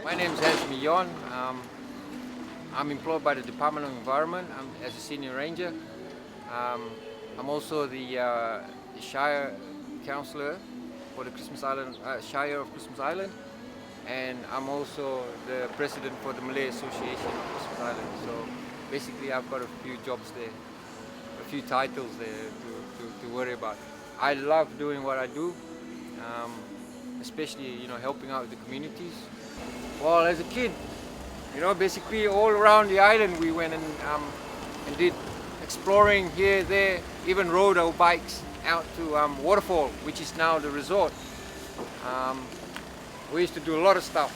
My name is Azmi Yon. I'm employed by the Department of Environment. As a senior ranger. I'm also the Shire councillor for the Christmas Island, Shire of Christmas Island, and I'm also the president for the Malay Association of Christmas Island. So basically, I've got a few jobs there, a few titles there to worry about. I love doing what I do, especially helping out the communities. Well, as a kid, basically all around the island we went and did exploring here, there, even rode our bikes out to Waterfall, which is now the resort. We used to do a lot of stuff.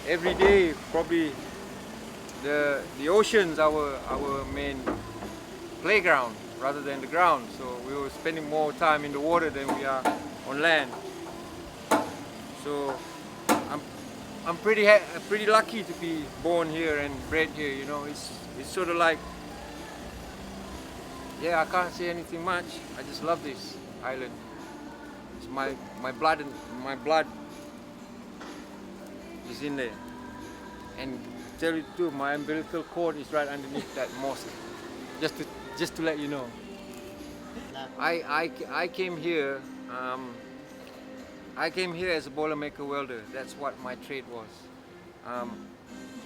Every day, probably the ocean's our main playground rather than the ground. So we were spending more time in the water than we are on land. So I'm pretty lucky to be born here and bred here. It's sort of like, yeah, I can't say anything much. I just love this island. It's my blood is in there. And tell you too, my umbilical cord is right underneath that mosque. Just to let you know. I came here. I came here as a boilermaker welder. That's what my trade was.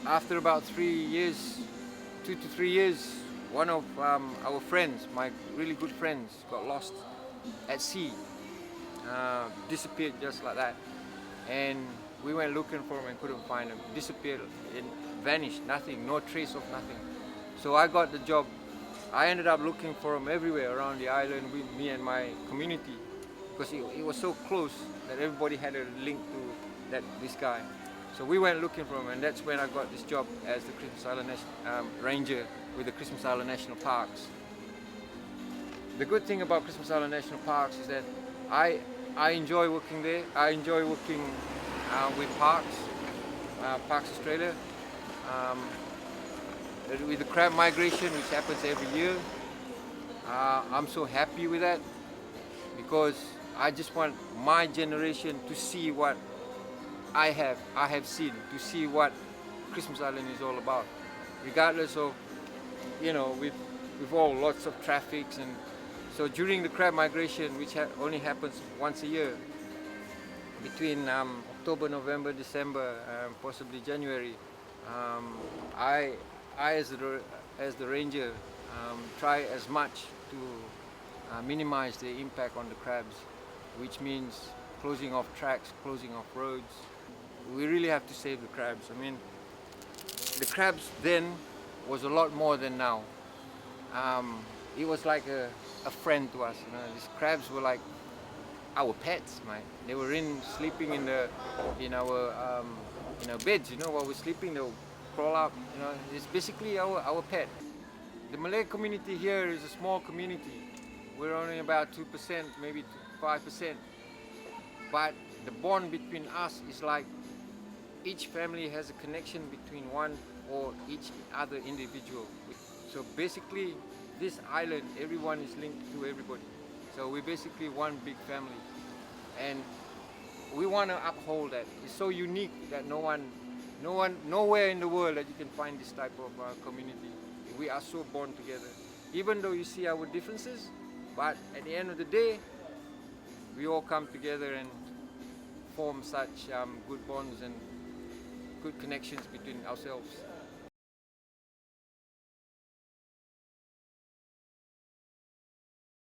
After about 3 years, 2 to 3 years, one of our friends, my really good friends, got lost at sea. Disappeared just like that. And we went looking for him and couldn't find him. Disappeared and vanished, nothing, no trace of nothing. So I got the job. I ended up looking for him everywhere around the island with me and my community, because it was so close that everybody had a link to this guy. So we went looking for him, and that's when I got this job as the Christmas Island Ranger with the Christmas Island National Parks. The good thing about Christmas Island National Parks is that I enjoy working there. I enjoy working with Parks Australia. With the crab migration, which happens every year. I'm so happy with that, because I just want my generation to see what I have seen, to see what Christmas Island is all about. Regardless of, we've all lots of traffics, and so during the crab migration, which only happens once a year, between October, November, December, possibly January, I as the ranger try as much to minimize the impact on the crabs, which means closing off tracks, closing off roads. We really have to save the crabs. I mean, the crabs then was a lot more than now. It was like a friend to us. These crabs were like our pets, mate. They were sleeping in our beds. While we're sleeping, they'll crawl up. It's basically our pet. The Malay community here is a small community. We're only about 2%, maybe 5%. But the bond between us is like each family has a connection between one or each other individual. So basically, this island, everyone is linked to everybody. So we're basically one big family. And we want to uphold that. It's so unique that nowhere in the world that you can find this type of community. We are so bound together. Even though you see our differences, but at the end of the day, we all come together and form such good bonds and good connections between ourselves.